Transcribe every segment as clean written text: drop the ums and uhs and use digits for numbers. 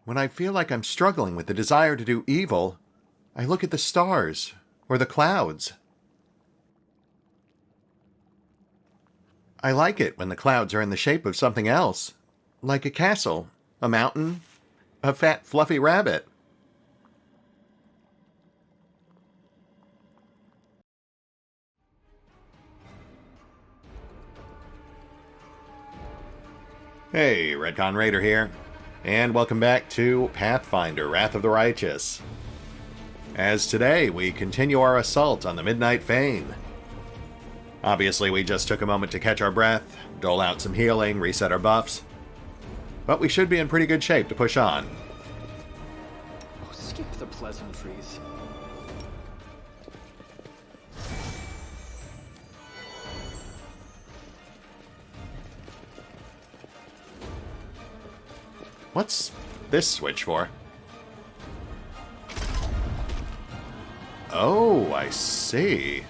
When I feel like I'm struggling with the desire to do evil, I look at the stars or the clouds. I like it when the clouds are in the shape of something else, like a castle, a mountain, a fat, fluffy rabbit. Hey, RetconRaider here, and welcome back to Pathfinder, Wrath of the Righteous. As today, we continue our assault on the Midnight Fane. Obviously, we just took a moment to catch our breath, dole out some healing, reset our buffs, but we should be in pretty good shape to push on. Oh, skip the pleasantries. What's this switch for? Oh, I see.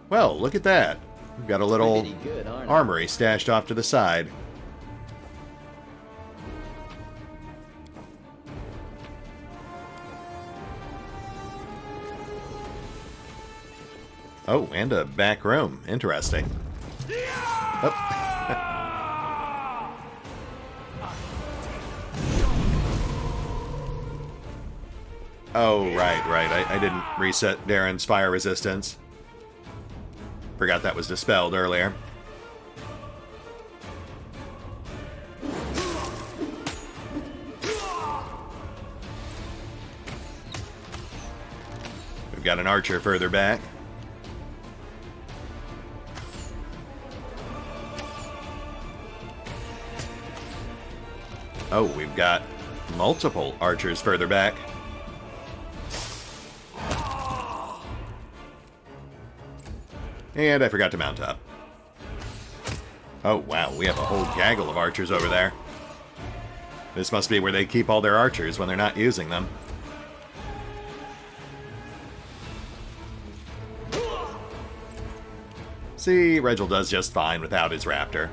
Well, look at that. We've got a little armory stashed off to the side. Oh, and a back room. Interesting. Oh. Oh, right. I didn't reset Darren's fire resistance. Forgot that was dispelled earlier. We've got an archer further back. Oh, we've got multiple archers further back. And I forgot to mount up. Oh, wow, we have a whole gaggle of archers over there. This must be where they keep all their archers when they're not using them. See, Regil does just fine without his raptor.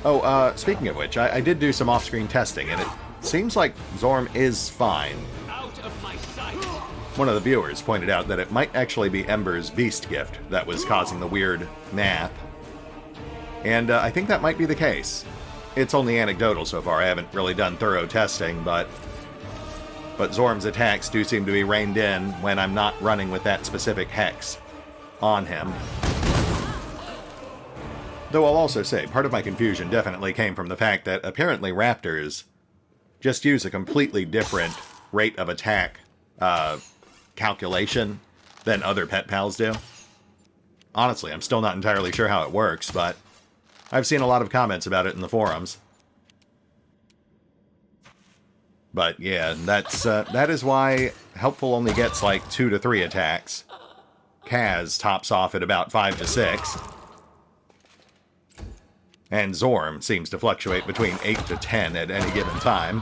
Oh, speaking of which, I did do some off-screen testing, and it seems like Zorm is fine. One of the viewers pointed out that it might actually be Ember's beast gift that was causing the weird nap. And I think that might be the case. It's only anecdotal so far, I haven't really done thorough testing, but Zorm's attacks do seem to be reined in when I'm not running with that specific hex on him. Though I'll also say, part of my confusion definitely came from the fact that apparently raptors just use a completely different rate of attack calculation than other pet pals do. Honestly, I'm still not entirely sure how it works, but I've seen a lot of comments about it in the forums. But yeah, that is why Helpful only gets like 2 to 3 attacks. Kaz tops off at about 5 to 6. And Zorm seems to fluctuate between 8 to 10 at any given time.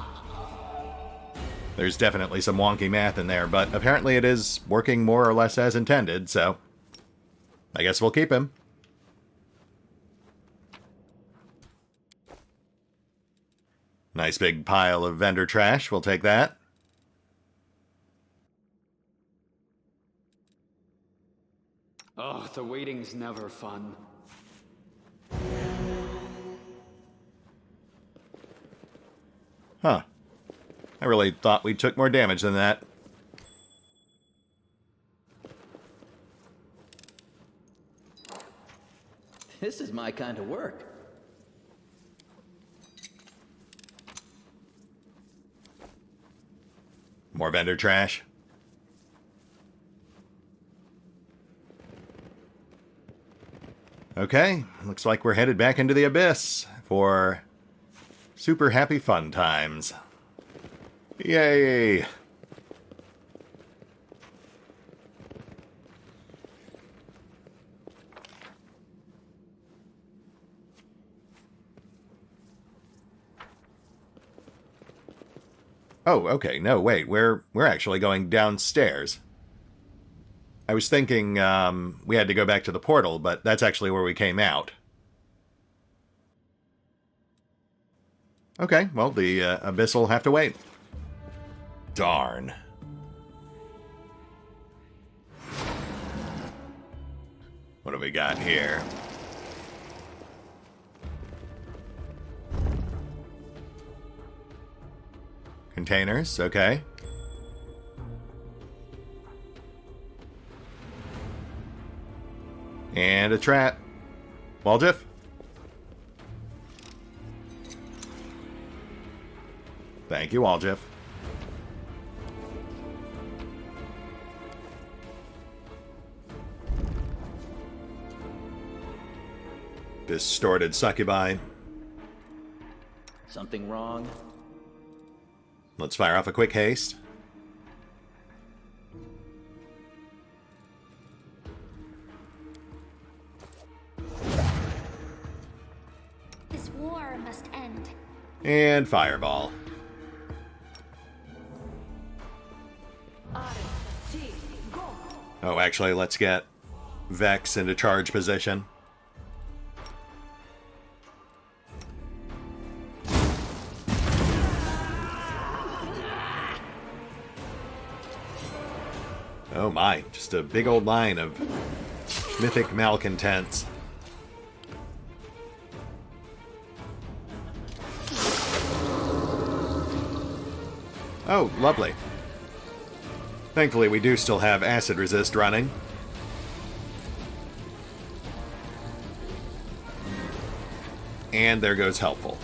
There's definitely some wonky math in there, but apparently it is working more or less as intended, so I guess we'll keep him. Nice big pile of vendor trash, we'll take that. Oh, the waiting's never fun. Huh. I really thought we took more damage than that. This is my kind of work. More vendor trash. Okay, looks like we're headed back into the abyss for super happy fun times. Yay! Oh, okay, no, wait, we're actually going downstairs. I was thinking we had to go back to the portal, but that's actually where we came out. Okay, well, the Abyss will have to wait. Darn. What do we got here? Containers, okay. And a trap. Waldif? Thank you, Waldif. Distorted succubi. Something wrong? Let's fire off a quick haste. This war must end. And fireball. Oh, actually, let's get Vex into charge position. Oh my, just a big old line of mythic malcontents. Oh, lovely. Thankfully, we do still have acid resist running. And there goes helpful.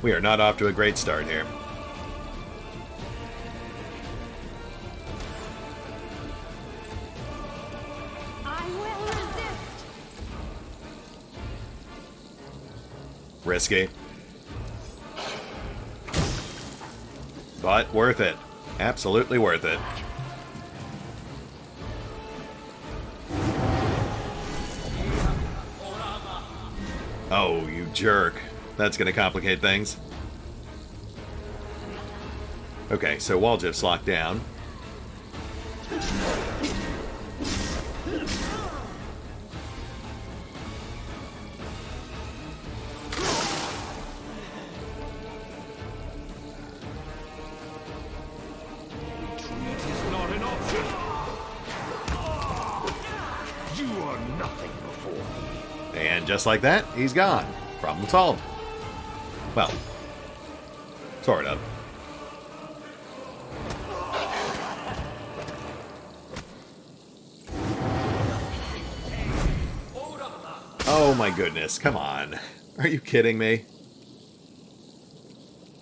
We are not off to a great start here. I will resist. Risky. But worth it. Absolutely worth it. Oh, you jerk. That's going to complicate things. Okay, so Waldif's locked down. And just like that, he's gone. Problem solved. Well, sort of. Oh my goodness, come on. Are you kidding me?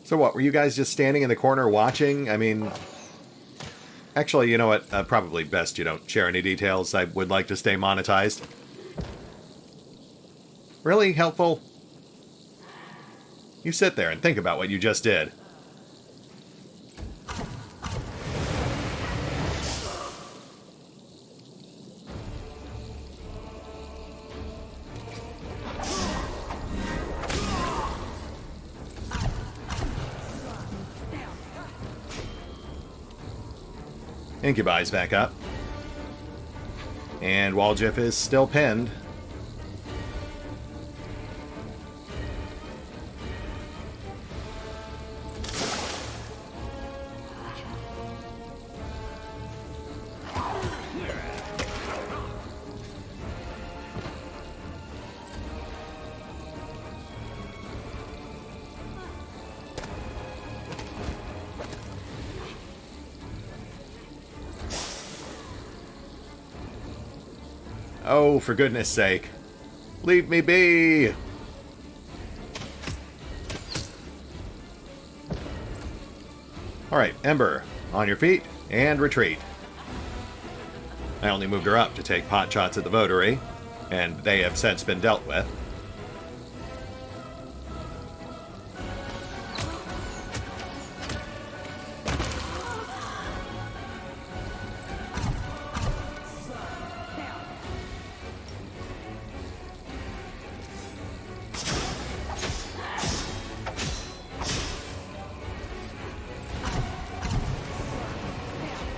So what, were you guys just standing in the corner watching? I mean... Actually, you know what? Probably best you don't share any details. I would like to stay monetized. Really helpful? You sit there and think about what you just did. Incubi's back up. And Waldif is still pinned. Oh, for goodness sake. Leave me be! Alright, Ember, on your feet, and retreat. I only moved her up to take pot shots at the votary, and they have since been dealt with.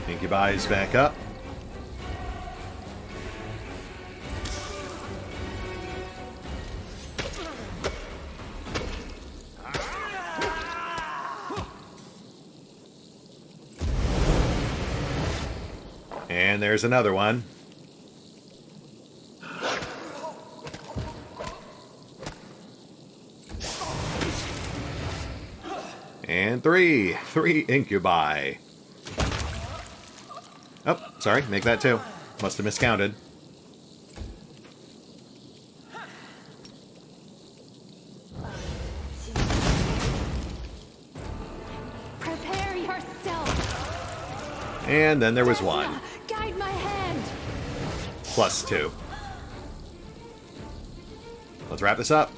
Incubi's back up. And there's another one. And three incubi. Oh, sorry, make that two. Must have miscounted. Prepare yourself. And then there was one. Guide my hand. Plus two. Let's wrap this up.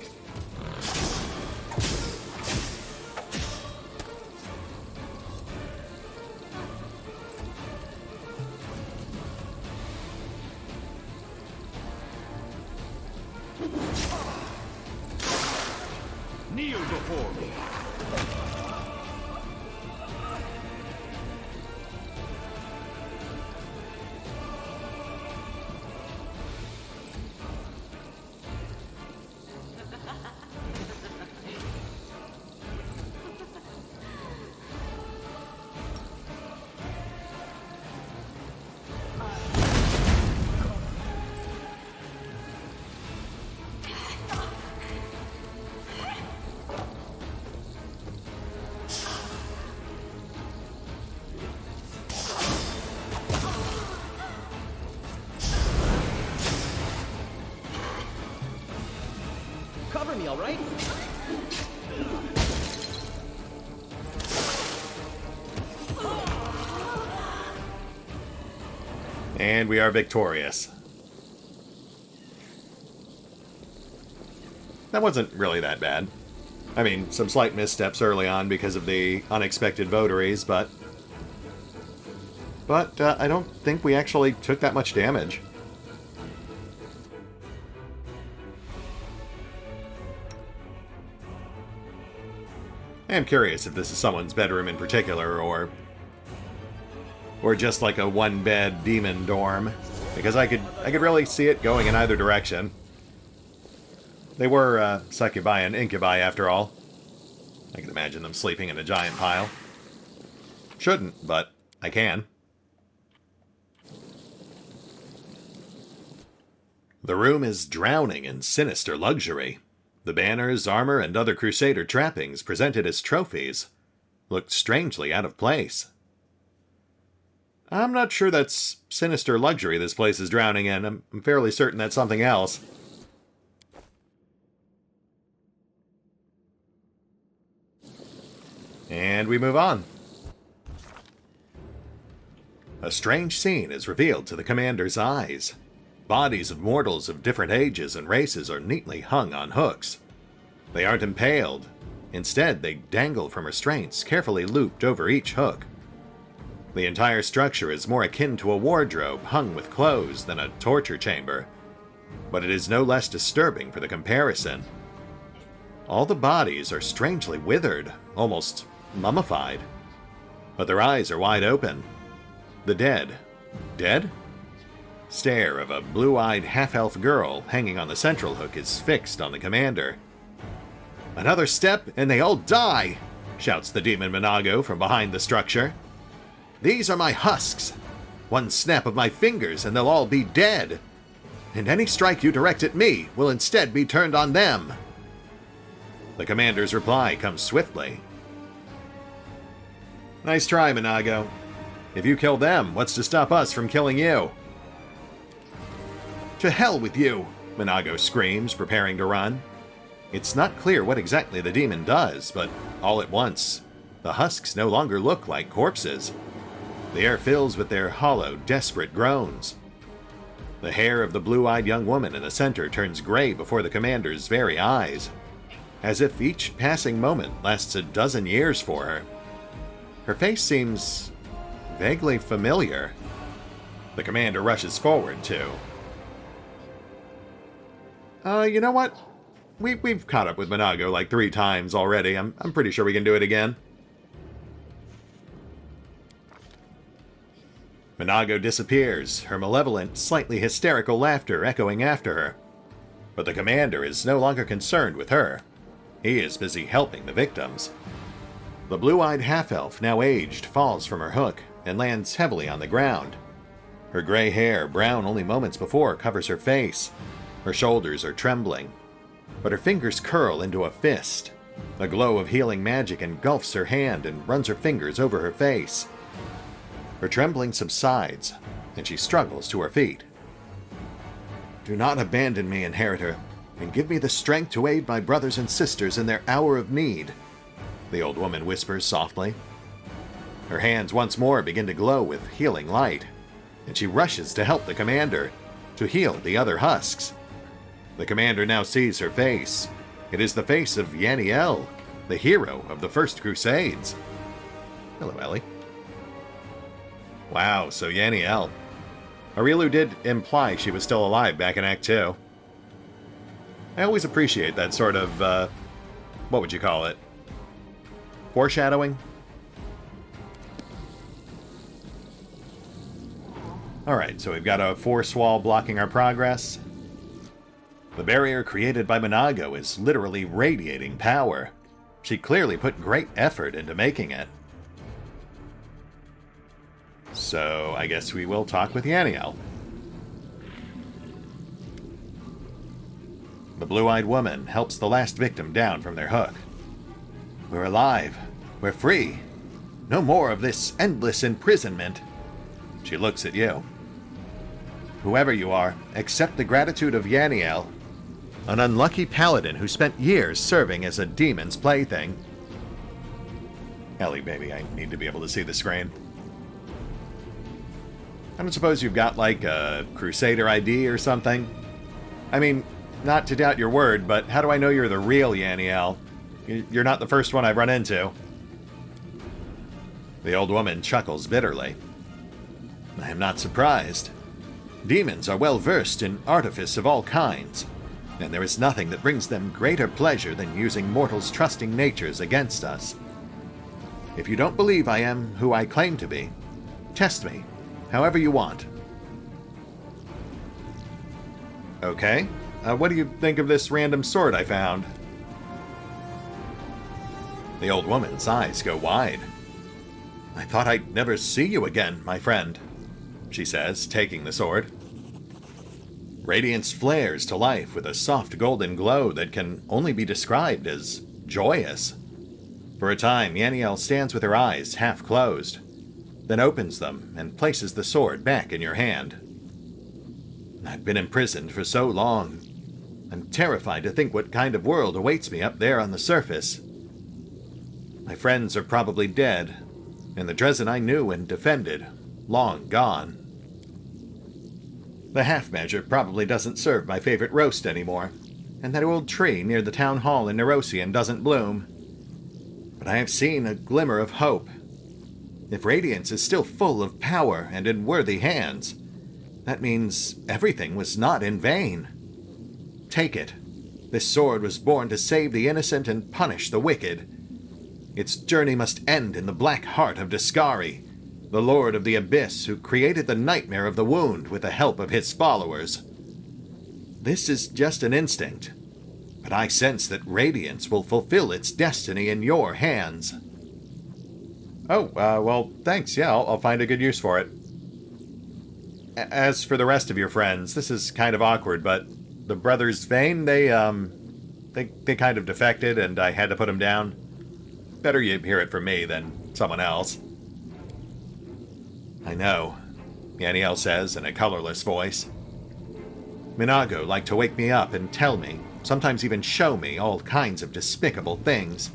Kneel before me. Cover me, all right? And we are victorious. That wasn't really that bad. I mean, some slight missteps early on because of the unexpected votaries, but I don't think we actually took that much damage. I am curious if this is someone's bedroom in particular, or just like a one-bed demon dorm, because I could really see it going in either direction. They were succubi and incubi, after all. I can imagine them sleeping in a giant pile. Shouldn't, but I can. The room is drowning in sinister luxury. The banners, armor, and other Crusader trappings presented as trophies looked strangely out of place. I'm not sure that's sinister luxury this place is drowning in. I'm fairly certain that's something else. And we move on. A strange scene is revealed to the commander's eyes. Bodies of mortals of different ages and races are neatly hung on hooks. They aren't impaled. Instead, they dangle from restraints carefully looped over each hook. The entire structure is more akin to a wardrobe hung with clothes than a torture chamber, but it is no less disturbing for the comparison. All the bodies are strangely withered, almost mummified, but their eyes are wide open. The dead? Stare of a blue-eyed half-elf girl hanging on the central hook is fixed on the commander. "Another step and they all die!" shouts the demon Minago from behind the structure. "These are my husks. One snap of my fingers and they'll all be dead. And any strike you direct at me will instead be turned on them." The commander's reply comes swiftly. "Nice try, Minago. If you kill them, what's to stop us from killing you?" "To hell with you!" Minago screams, preparing to run. It's not clear what exactly the demon does, but all at once, the husks no longer look like corpses. The air fills with their hollow, desperate groans. The hair of the blue-eyed young woman in the center turns gray before the commander's very eyes, as if each passing moment lasts a dozen years for her. Her face seems vaguely familiar. The commander rushes forward, too. You know what? We've caught up with Minago like 3 times already. I'm pretty sure we can do it again. Minago disappears, her malevolent, slightly hysterical laughter echoing after her. But the commander is no longer concerned with her. He is busy helping the victims. The blue-eyed half-elf, now aged, falls from her hook and lands heavily on the ground. Her gray hair, brown only moments before, covers her face. Her shoulders are trembling, but her fingers curl into a fist. A glow of healing magic engulfs her hand and runs her fingers over her face. Her trembling subsides, and she struggles to her feet. Do not abandon me, Inheritor, and give me the strength to aid my brothers and sisters in their hour of need, the old woman whispers softly. Her hands once more begin to glow with healing light, and she rushes to help the commander, to heal the other husks. The commander now sees her face. It is the face of Yaniel, the hero of the First Crusades. Hello, Ellie. Wow, so Yaniel. Arielu did imply she was still alive back in Act 2. I always appreciate that sort of, what would you call it? Foreshadowing? Alright, so we've got a force wall blocking our progress. The barrier created by Monago is literally radiating power. She clearly put great effort into making it. So, I guess we will talk with Yaniel. The blue-eyed woman helps the last victim down from their hook. We're alive. We're free. No more of this endless imprisonment. She looks at you. Whoever you are, accept the gratitude of Yaniel, an unlucky paladin who spent years serving as a demon's plaything. Ellie, baby, I need to be able to see the screen. I don't suppose you've got, like, a Crusader ID or something? I mean, not to doubt your word, but how do I know you're the real Yaniel? You're not the first one I've run into. The old woman chuckles bitterly. I am not surprised. Demons are well versed in artifice of all kinds, and there is nothing that brings them greater pleasure than using mortals' trusting natures against us. If you don't believe I am who I claim to be, test me, however you want. Okay, what do you think of this random sword I found? The old woman's eyes go wide. I thought I'd never see you again, my friend, she says, taking the sword. Radiance flares to life with a soft golden glow that can only be described as joyous. For a time, Yaniel stands with her eyes half closed, then opens them and places the sword back in your hand. I've been imprisoned for so long. I'm terrified to think what kind of world awaits me up there on the surface. My friends are probably dead, and the Dresden I knew and defended, long gone. The half-measure probably doesn't serve my favorite roast anymore, and that old tree near the town hall in Nerosian doesn't bloom. But I have seen a glimmer of hope. If Radiance is still full of power and in worthy hands, that means everything was not in vain. Take it. This sword was born to save the innocent and punish the wicked. Its journey must end in the black heart of Discari, the Lord of the Abyss who created the nightmare of the wound with the help of his followers. This is just an instinct, but I sense that Radiance will fulfill its destiny in your hands. Oh, well, thanks. Yeah, I'll find a good use for it. As for the rest of your friends, this is kind of awkward, but the brothers Vane, they kind of defected, and I had to put them down. Better you hear it from me than someone else. I know, Yaniel says in a colorless voice. Minago liked to wake me up and tell me, sometimes even show me, all kinds of despicable things.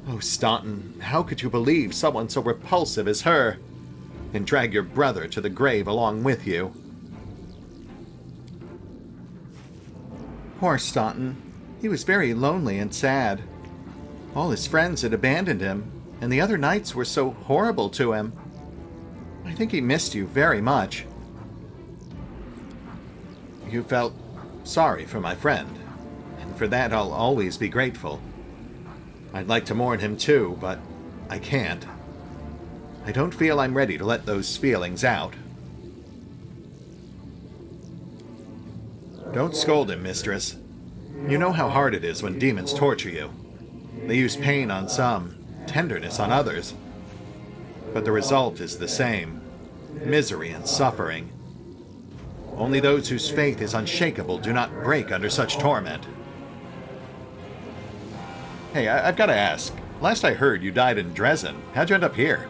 Oh, Staunton, how could you believe someone so repulsive as her, and drag your brother to the grave along with you? Poor Staunton. He was very lonely and sad. All his friends had abandoned him, and the other knights were so horrible to him. I think he missed you very much. You felt sorry for my friend, and for that I'll always be grateful. I'd like to mourn him too, but I can't. I don't feel I'm ready to let those feelings out. Don't scold him, mistress. You know how hard it is when demons torture you. They use pain on some, tenderness on others. But the result is the same. misery and suffering. Only those whose faith is unshakable do not break under such torment. Hey, I've got to ask. Last I heard, you died in Dresden. How'd you end up here?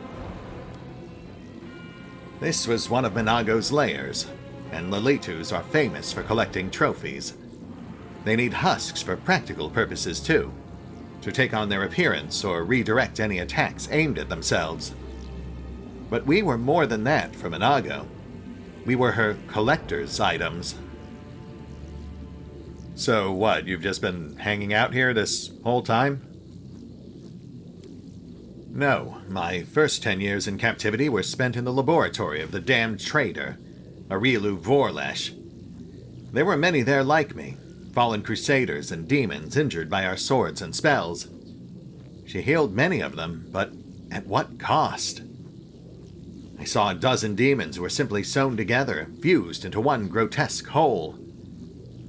This was one of Minago's lairs, and Lelitus are famous for collecting trophies. They need husks for practical purposes, too, to take on their appearance or redirect any attacks aimed at themselves. But we were more than that for Minago. We were her collector's items. So what, you've just been hanging out here this whole time? No, my first 10 years in captivity were spent in the laboratory of the damned traitor, Arielu Vorlesh. There were many there like me, fallen crusaders and demons injured by our swords and spells. She healed many of them, but at what cost? I saw a dozen demons who were simply sewn together, fused into one grotesque whole.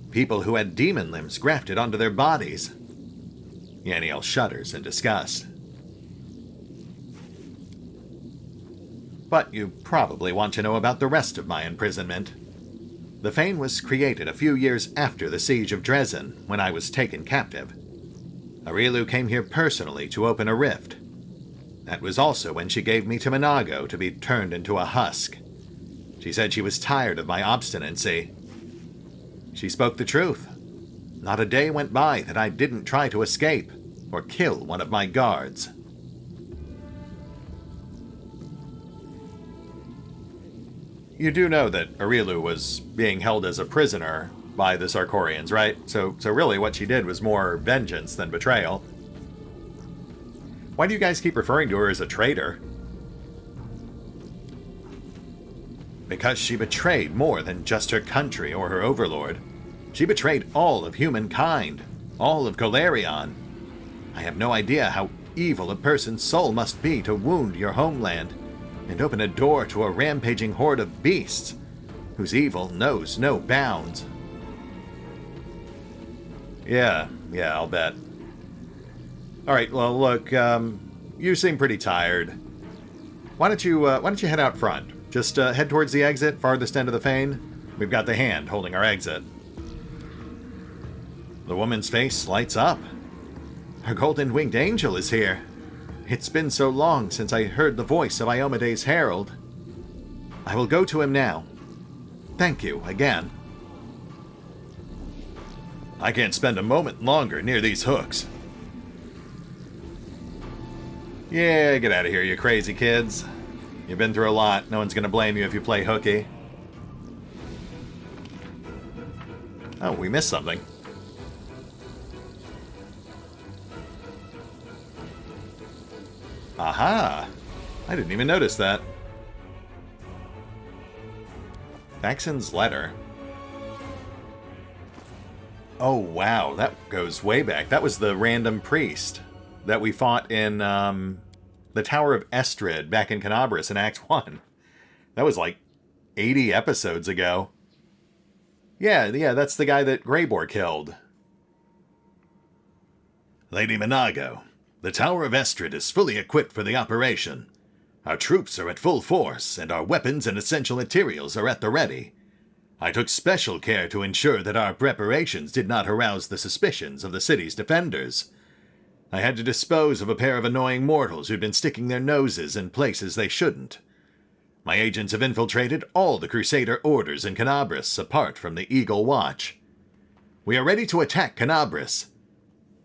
People who had demon limbs grafted onto their bodies. Yaniel shudders in disgust. But you probably want to know about the rest of my imprisonment. The Fane was created a few years after the siege of Dresden, when I was taken captive. Arielu came here personally to open a rift. That was also when she gave me to Minago to be turned into a husk. She said she was tired of my obstinacy. She spoke the truth. Not a day went by that I didn't try to escape or kill one of my guards. You do know that Arielu was being held as a prisoner by the Sarkorians, right? So really what she did was more vengeance than betrayal. Why do you guys keep referring to her as a traitor? Because she betrayed more than just her country or her overlord. She betrayed all of humankind, all of Golarion. I have no idea how evil a person's soul must be to wound your homeland and open a door to a rampaging horde of beasts whose evil knows no bounds. Yeah, I'll bet. Alright, well, look, you seem pretty tired. Why don't you head out front? Just head towards the exit, farthest end of the Fane. We've got the hand holding our exit. The woman's face lights up. Her golden-winged angel is here. It's been so long since I heard the voice of Iomede's herald. I will go to him now. Thank you again. I can't spend a moment longer near these hooks. Yeah, get out of here, you crazy kids. You've been through a lot. No one's going to blame you if you play hooky. Oh, we missed something. Aha! I didn't even notice that. Faxon's letter. Oh, wow. That goes way back. That was the random priest that we fought in the Tower of Estrid back in Canabris in Act 1. That was like 80 episodes ago. Yeah, that's the guy that Greybor killed. Lady Minago, the Tower of Estrid is fully equipped for the operation. Our troops are at full force, and our weapons and essential materials are at the ready. I took special care to ensure that our preparations did not arouse the suspicions of the city's defenders. I had to dispose of a pair of annoying mortals who'd been sticking their noses in places they shouldn't. My agents have infiltrated all the Crusader orders in Canabris, apart from the Eagle Watch. We are ready to attack Canabris.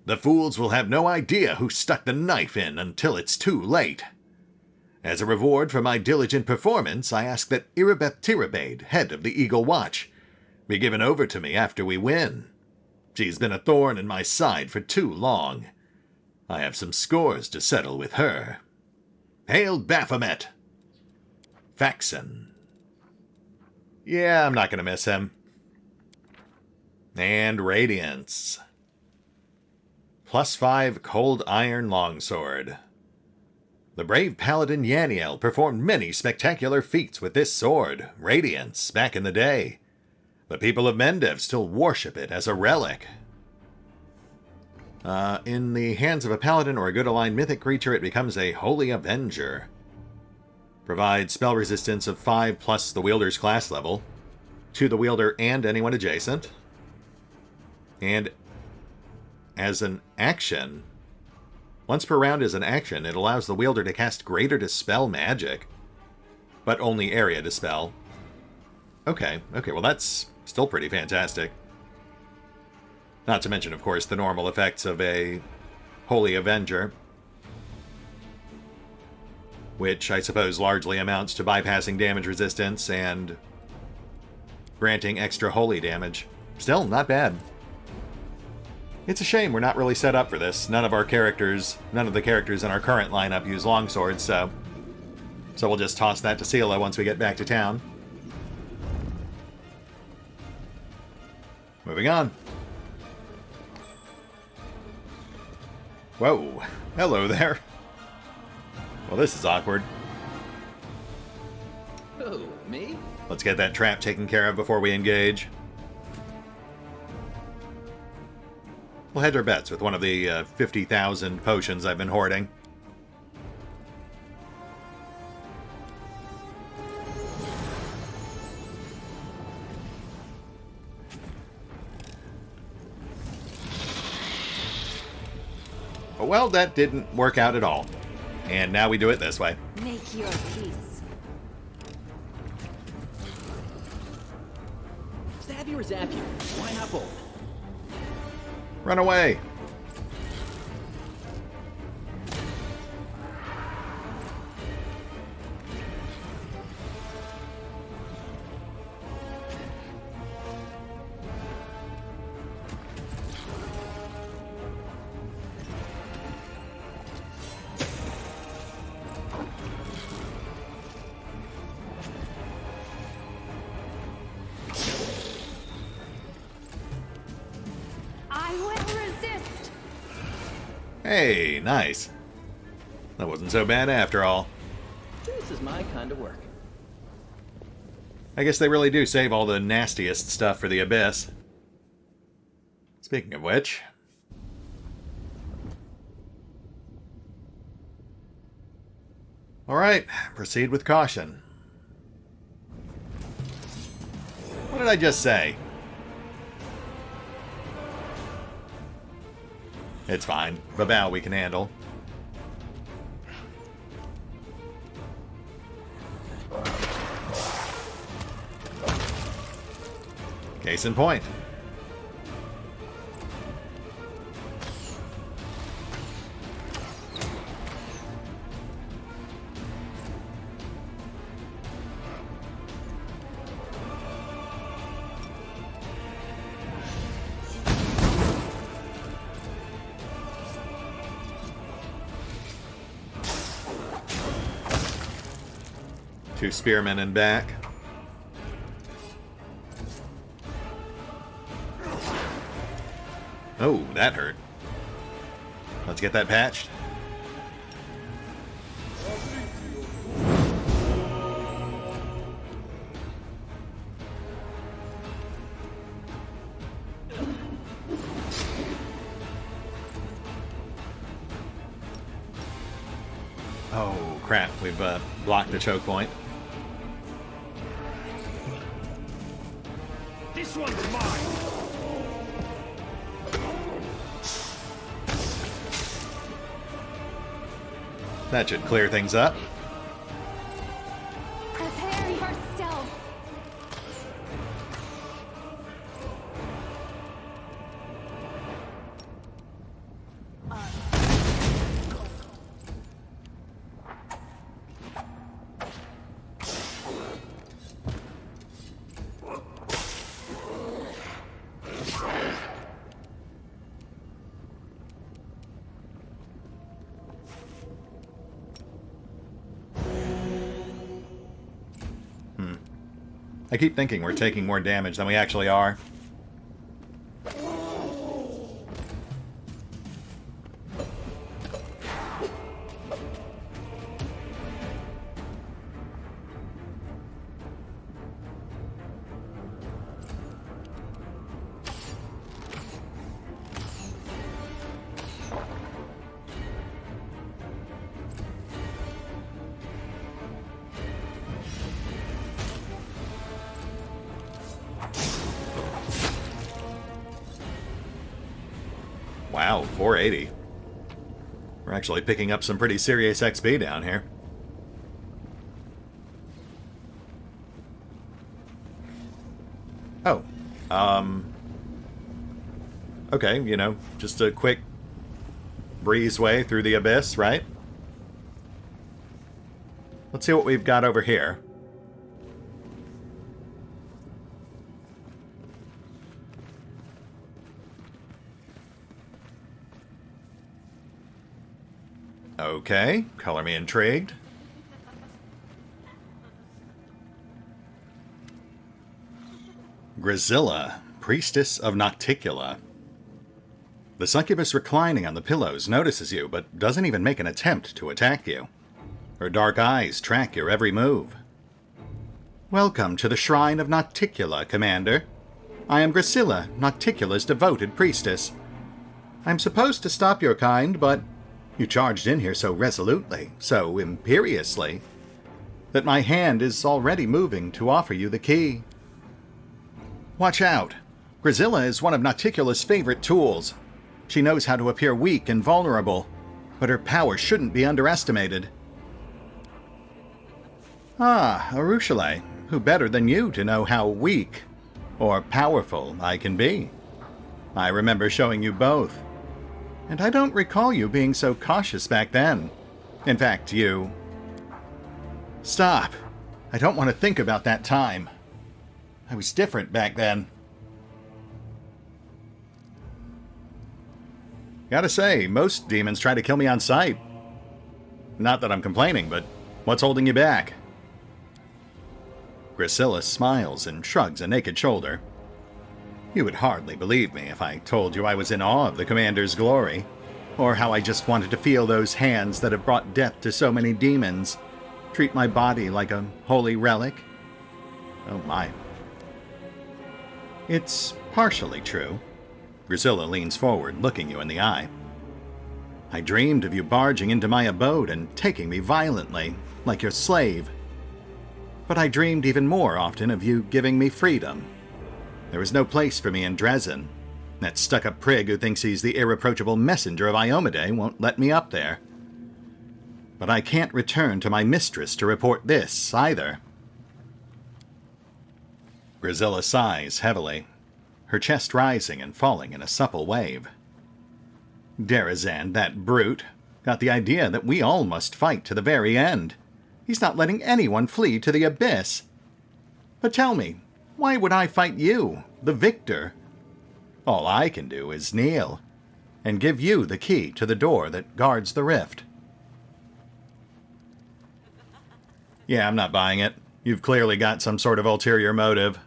The fools will have no idea who stuck the knife in until it's too late. As a reward for my diligent performance, I ask that Irabeth Tirabade, head of the Eagle Watch, be given over to me after we win. She's been a thorn in my side for too long. I have some scores to settle with her. Hail Baphomet! Faxon. Yeah, I'm not going to miss him. And Radiance. +5 Cold Iron Longsword. The brave paladin Yaniel performed many spectacular feats with this sword, Radiance, back in the day. The people of Mendev still worship it as a relic. In the hands of a paladin or a good aligned mythic creature, it becomes a Holy Avenger. Provide spell resistance of 5 plus the wielder's class level to the wielder and anyone adjacent. And as an action, once per round as an action, it allows the wielder to cast Greater Dispel magic, but only Area Dispel. Okay, well that's still pretty fantastic. Not to mention, of course, the normal effects of a Holy Avenger, which I suppose largely amounts to bypassing damage resistance and granting extra holy damage. Still, not bad. It's a shame we're not really set up for this. None of the characters in our current lineup use longswords, so we'll just toss that to Sela once we get back to town. Moving on. Whoa. Hello there. Well, this is awkward. Who, me? Let's get that trap taken care of before we engage. We'll hedge our bets with one of the 50,000 potions I've been hoarding. Well, that didn't work out at all. And now we do it this way. Make your peace. Stab you or zap you? Why not both? Run away! Hey, nice. That wasn't so bad after all. This is my kind of work. I guess they really do save all the nastiest stuff for the Abyss. Speaking of which... Alright, proceed with caution. What did I just say? It's fine. Babao we can handle. Case in point. Two spearmen and back. Oh, that hurt. Let's get that patched. Oh, crap. We've blocked the choke point. This one's mine! That should clear things up. Prepare yourself. I keep thinking we're taking more damage than we actually are. wow, 480. We're actually picking up some pretty serious XP down here. Oh, okay, you know, just a quick breezeway through the abyss, right? Let's see what we've got over here. Okay, color me intrigued. Gresilla, Priestess of Nocticula. The succubus reclining on the pillows notices you, but doesn't even make an attempt to attack you. Her dark eyes track your every move. Welcome to the Shrine of Nocticula, Commander. I am Gresilla, Nocticula's devoted priestess. I'm supposed to stop your kind, but you charged in here so resolutely, so imperiously, that my hand is already moving to offer you the key. Watch out! Gresilla is one of Nocticula's favorite tools. She knows how to appear weak and vulnerable, but her power shouldn't be underestimated. Ah, Arushale, who better than you to know how weak or powerful I can be? I remember showing you both, and I don't recall you being so cautious back then. In fact, you... Stop! I don't want to think about that time. I was different back then. Gotta say, most demons try to kill me on sight. Not that I'm complaining, but what's holding you back? Gresilla smiles and shrugs a naked shoulder. You would hardly believe me if I told you I was in awe of the Commander's glory, or how I just wanted to feel those hands that have brought death to so many demons, treat my body like a holy relic. Oh my. It's partially true. Gresilla leans forward, looking you in the eye. I dreamed of you barging into my abode and taking me violently, like your slave. But I dreamed even more often of you giving me freedom. There was no place for me in Dresden. That stuck-up prig who thinks he's the irreproachable messenger of Iomade won't let me up there. But I can't return to my mistress to report this, either. Gresilla sighs heavily, her chest rising and falling in a supple wave. Derazan, that brute, got the idea that we all must fight to the very end. He's not letting anyone flee to the abyss. But tell me, why would I fight you, the victor? All I can do is kneel, and give you the key to the door that guards the rift. Yeah, I'm not buying it. You've clearly got some sort of ulterior motive.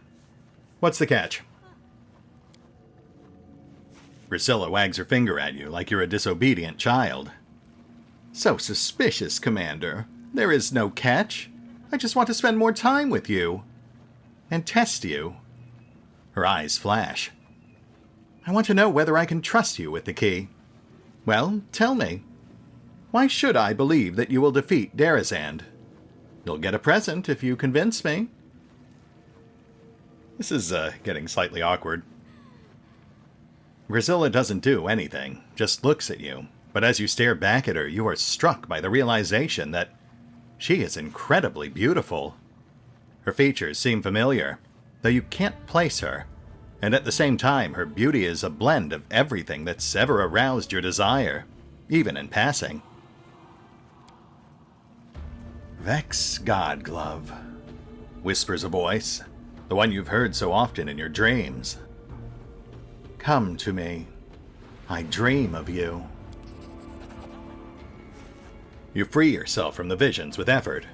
What's the catch? Gresilla wags her finger at you like you're a disobedient child. So suspicious, Commander. There is no catch. I just want to spend more time with you. And test you. Her eyes flash. I want to know whether I can trust you with the key. Well, tell me. Why should I believe that you will defeat Derazan? You'll get a present if you convince me. This is getting slightly awkward. Gresilla doesn't do anything, just looks at you. But as you stare back at her, you are struck by the realization that she is incredibly beautiful. Her features seem familiar, though you can't place her. And at the same time, her beauty is a blend of everything that's ever aroused your desire, even in passing. Vex Godglove, whispers a voice, the one you've heard so often in your dreams. Come to me. I dream of you. You free yourself from the visions with effort.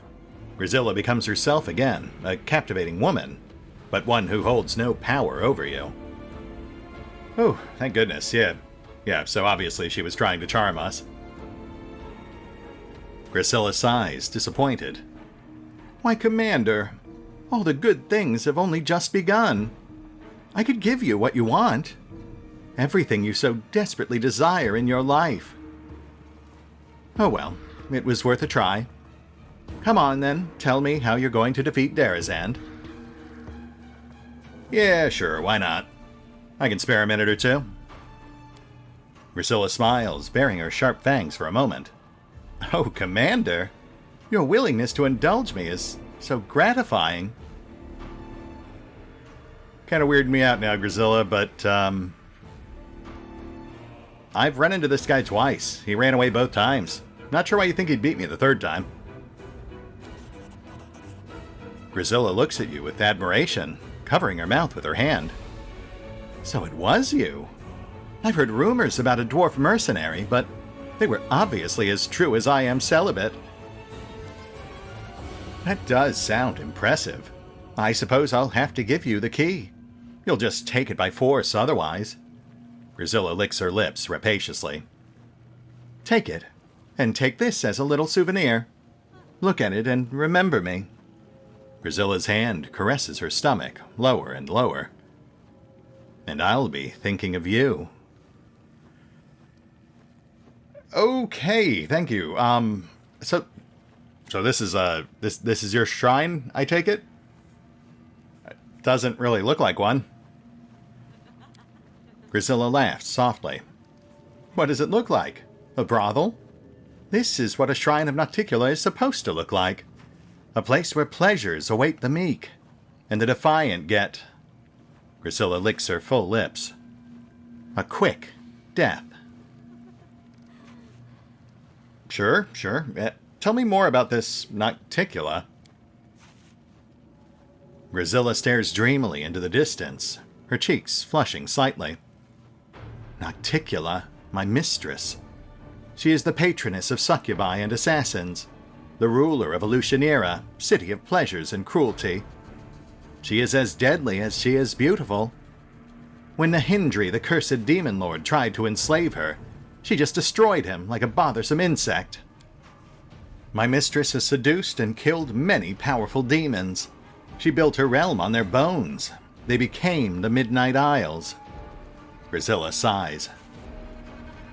Gresilla becomes herself again, a captivating woman, but one who holds no power over you. Oh, thank goodness, yeah, so obviously she was trying to charm us. Gresilla sighs, disappointed. Why, Commander, all the good things have only just begun. I could give you what you want. Everything you so desperately desire in your life. Oh well, it was worth a try. Come on then, tell me how you're going to defeat Derazan. Yeah, sure, why not? I can spare a minute or two. Gresilla smiles, baring her sharp fangs for a moment. Oh, Commander! Your willingness to indulge me is so gratifying. Kind of weirded me out now, Gresilla, but, I've run into this guy twice. He ran away both times. Not sure why you think he'd beat me the third time. Gresilla looks at you with admiration, covering her mouth with her hand. So it was you. I've heard rumors about a dwarf mercenary, but they were obviously as true as I am celibate. That does sound impressive. I suppose I'll have to give you the key. You'll just take it by force otherwise. Gresilla licks her lips rapaciously. Take it, and take this as a little souvenir. Look at it and remember me. Gresilla's hand caresses her stomach, lower and lower. And I'll be thinking of you. Okay, thank you. So this is this is your shrine, I take it? It doesn't really look like one. Gresilla laughs softly. What does it look like? A brothel? This is what a shrine of Nocticula is supposed to look like. A place where pleasures await the meek, and the defiant get... Gresilla licks her full lips. A quick death. Sure. Tell me more about this Nocticula. Gresilla stares dreamily into the distance, her cheeks flushing slightly. Nocticula, my mistress. She is the patroness of succubi and assassins, the ruler of Elutionera, city of pleasures and cruelty. She is as deadly as she is beautiful. When Nahindri, the cursed demon lord, tried to enslave her, she just destroyed him like a bothersome insect. My mistress has seduced and killed many powerful demons. She built her realm on their bones. They became the Midnight Isles. Gresilla sighs.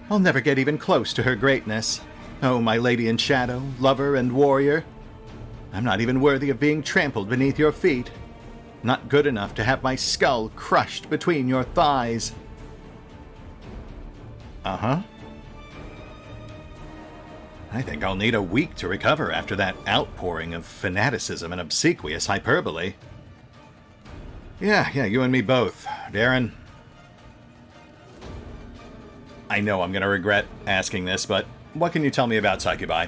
I'll never get even close to her greatness. Oh, my lady in shadow, lover and warrior. I'm not even worthy of being trampled beneath your feet. Not good enough to have my skull crushed between your thighs. Uh-huh. I think I'll need a week to recover after that outpouring of fanaticism and obsequious hyperbole. Yeah, you and me both, Darren. I know I'm going to regret asking this, but what can you tell me about succubi?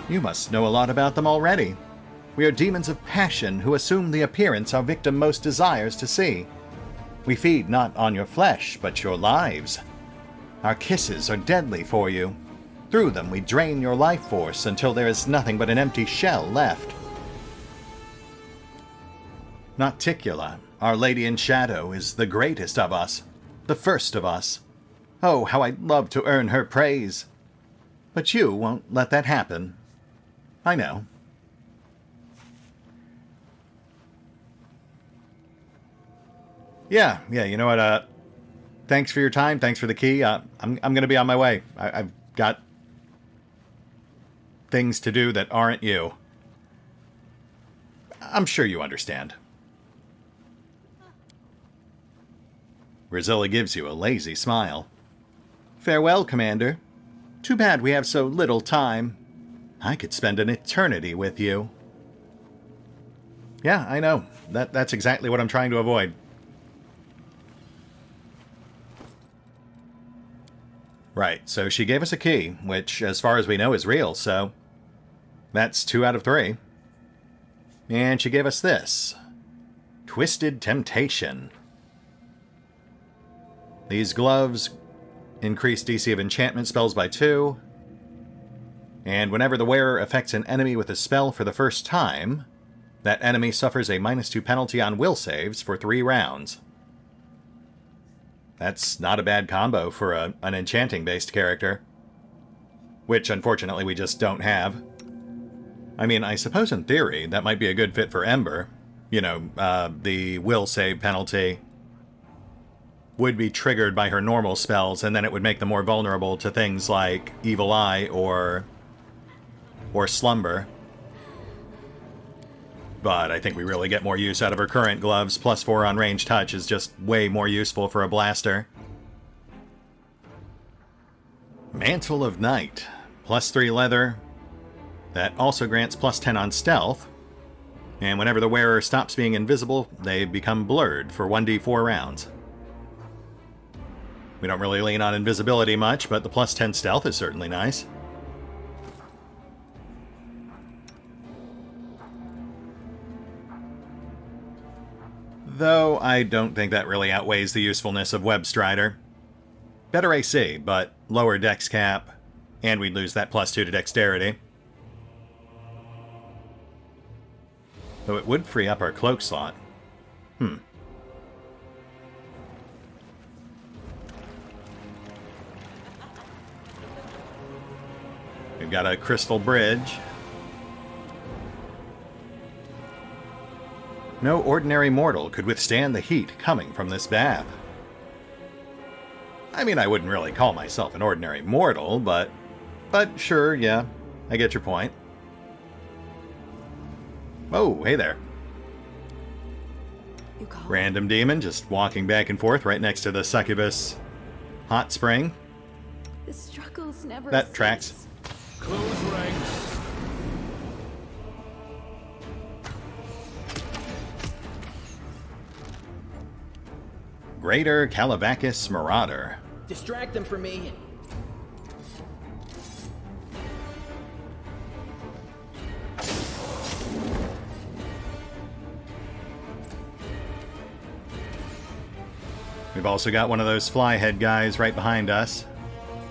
You must know a lot about them already. We are demons of passion who assume the appearance our victim most desires to see. We feed not on your flesh, but your lives. Our kisses are deadly for you. Through them we drain your life force until there is nothing but an empty shell left. Nocticula, Our Lady in Shadow, is the greatest of us, the first of us. Oh, how I'd love to earn her praise. But you won't let that happen. I know. Yeah, you know what, thanks for your time, thanks for the key. I'm gonna be on my way. I've got things to do that aren't you. I'm sure you understand. Gresilla gives you a lazy smile. Farewell, Commander. Too bad we have so little time. I could spend an eternity with you. Yeah, I know. That's exactly what I'm trying to avoid. Right, so she gave us a key, which, as far as we know, is real, so that's 2 out of 3. And she gave us this. Twisted Temptation. These gloves increase DC of enchantment spells by 2. And whenever the wearer affects an enemy with a spell for the first time, that enemy suffers a -2 penalty on will saves for 3 rounds. That's not a bad combo for an enchanting-based character. Which, unfortunately, we just don't have. I mean, I suppose in theory, that might be a good fit for Ember. You know, the will save penalty would be triggered by her normal spells, and then it would make them more vulnerable to things like Evil Eye or Slumber. but I think we really get more use out of her current gloves. +4 on range touch is just way more useful for a blaster. Mantle of Night. +3 leather. That also grants +10 on stealth. And whenever the wearer stops being invisible, they become blurred for 1d4 rounds. We don't really lean on invisibility much, but the +10 stealth is certainly nice. Though I don't think that really outweighs the usefulness of Web Strider. Better AC, but lower dex cap, and we'd lose that +2 to dexterity. Though it would free up our cloak slot. We've got a crystal bridge. No ordinary mortal could withstand the heat coming from this bath. I mean, I wouldn't really call myself an ordinary mortal, but sure, yeah, I get your point. Oh, hey there. You call? Random demon just walking back and forth right next to the succubus hot spring. The struggles never That cease. tracks. Close ranks. Greater Calavacus Marauder. Distract them from me. We've also got one of those flyhead guys right behind us.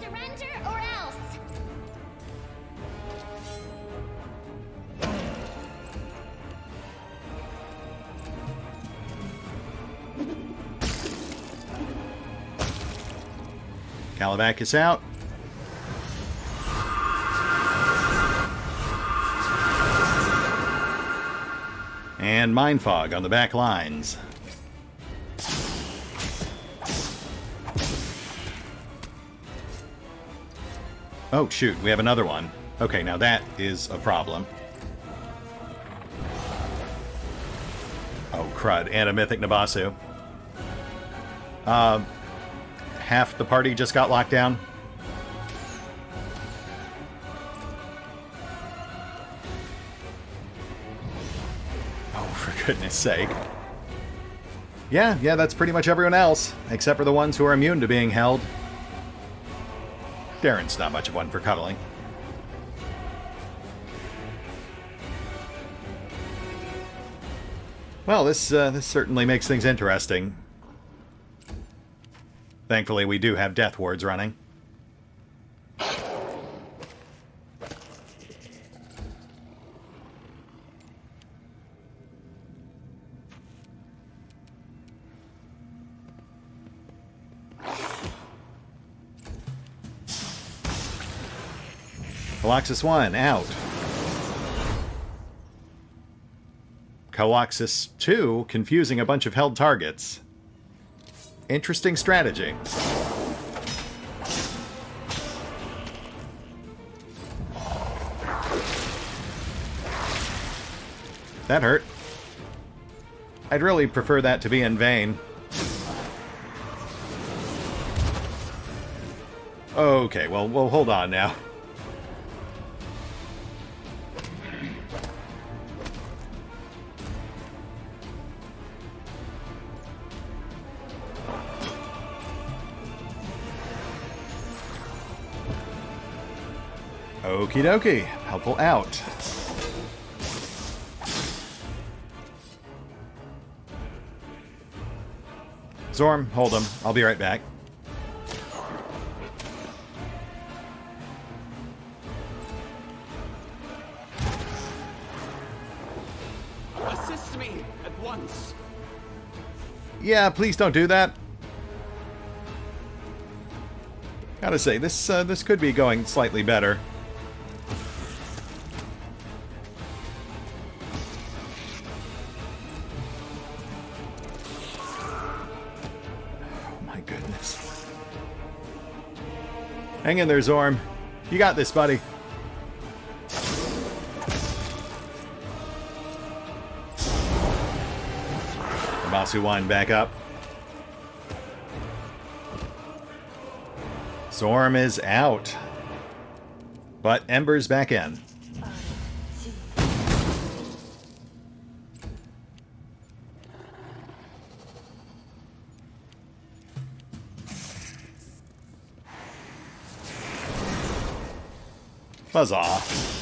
Surrender or else. Calavacus out. And Mind Fog on the back lines. Oh, shoot, we have another one. Okay, now that is a problem. Oh, crud, and a Mythic Nabasu. Half the party just got locked down. Oh, for goodness sake. Yeah, that's pretty much everyone else, except for the ones who are immune to being held. Darren's not much of one for cuddling. Well, this certainly makes things interesting. Thankfully, we do have death wards running. Coloxus 1, out. Coloxus 2, confusing a bunch of held targets. Interesting strategy. That hurt. I'd really prefer that to be in vain. Okay, well, hold on now. Okie dokie. Helpful out. Zorm, hold him. I'll be right back. Assist me at once. Yeah, please don't do that. Gotta say, this could be going slightly better. Hang in there, Zorm. You got this, buddy. Nabasu wind back up. Zorm is out. But Ember's back in. Buzz off.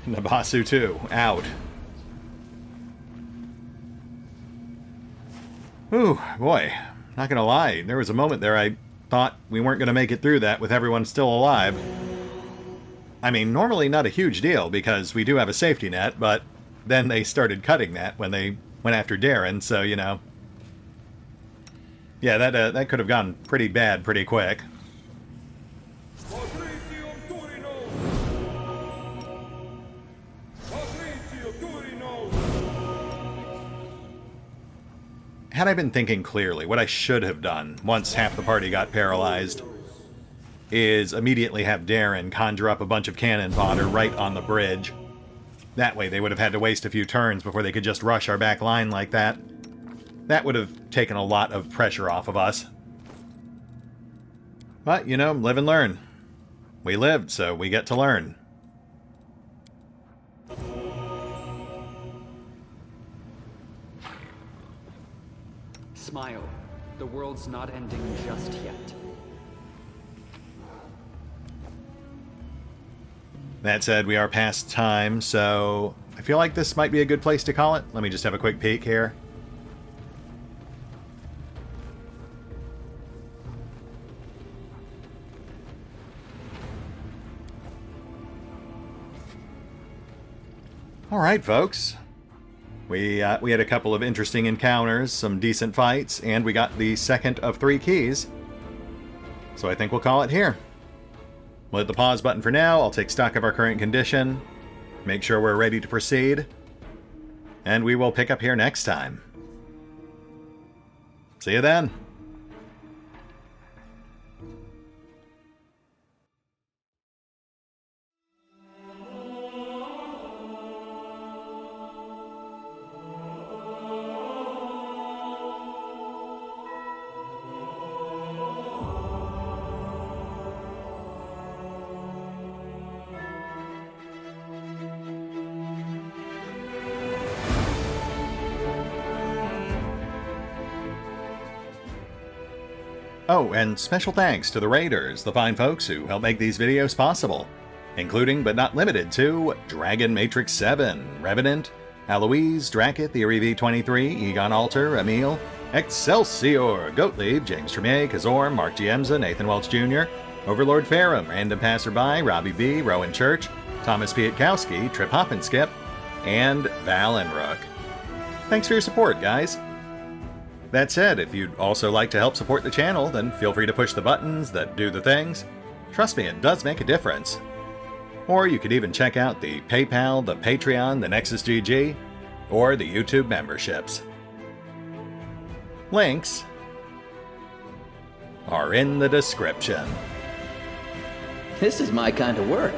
Nabasu too, out. Ooh, boy, not gonna lie, there was a moment there I thought we weren't gonna make it through that with everyone still alive. I mean, normally not a huge deal because we do have a safety net, but then they started cutting that when they went after Darren, so, you know. Yeah, that could have gone pretty bad pretty quick. Had I been thinking clearly, what I should have done once half the party got paralyzed is immediately have Darren conjure up a bunch of cannon fodder right on the bridge. That way they would have had to waste a few turns before they could just rush our back line like that. That would have taken a lot of pressure off of us. But, you know, live and learn. We lived, so we get to learn. Smile. The world's not ending just yet. That said, we are past time, so I feel like this might be a good place to call it. Let me just have a quick peek here. All right, folks. We had a couple of interesting encounters, some decent fights, and we got the second of 3 keys. So I think we'll call it here. We'll hit the pause button for now. I'll take stock of our current condition, make sure we're ready to proceed, and we will pick up here next time. See you then. Oh, and special thanks to the Raiders, the fine folks who help make these videos possible, including but not limited to Dragon Matrix 7, Revenant, Alois, Drakiith, EreV23, EgonAlter, Emile, Exsellsior, Gottlieb, James Trimmier, Kazorm, Mark Giemza, Nathan Welch Jr., OverlordPherom, RandomPassrby, RobbyB, Rowan Church, Tomasz Piątkowski, Triphoppenskip, and Valinrook. Thanks for your support, guys. That said, if you'd also like to help support the channel, then feel free to push the buttons that do the things. Trust me, it does make a difference. Or you could even check out the PayPal, the Patreon, the Nexus GG, or the YouTube memberships. Links are in the description. This is my kind of work.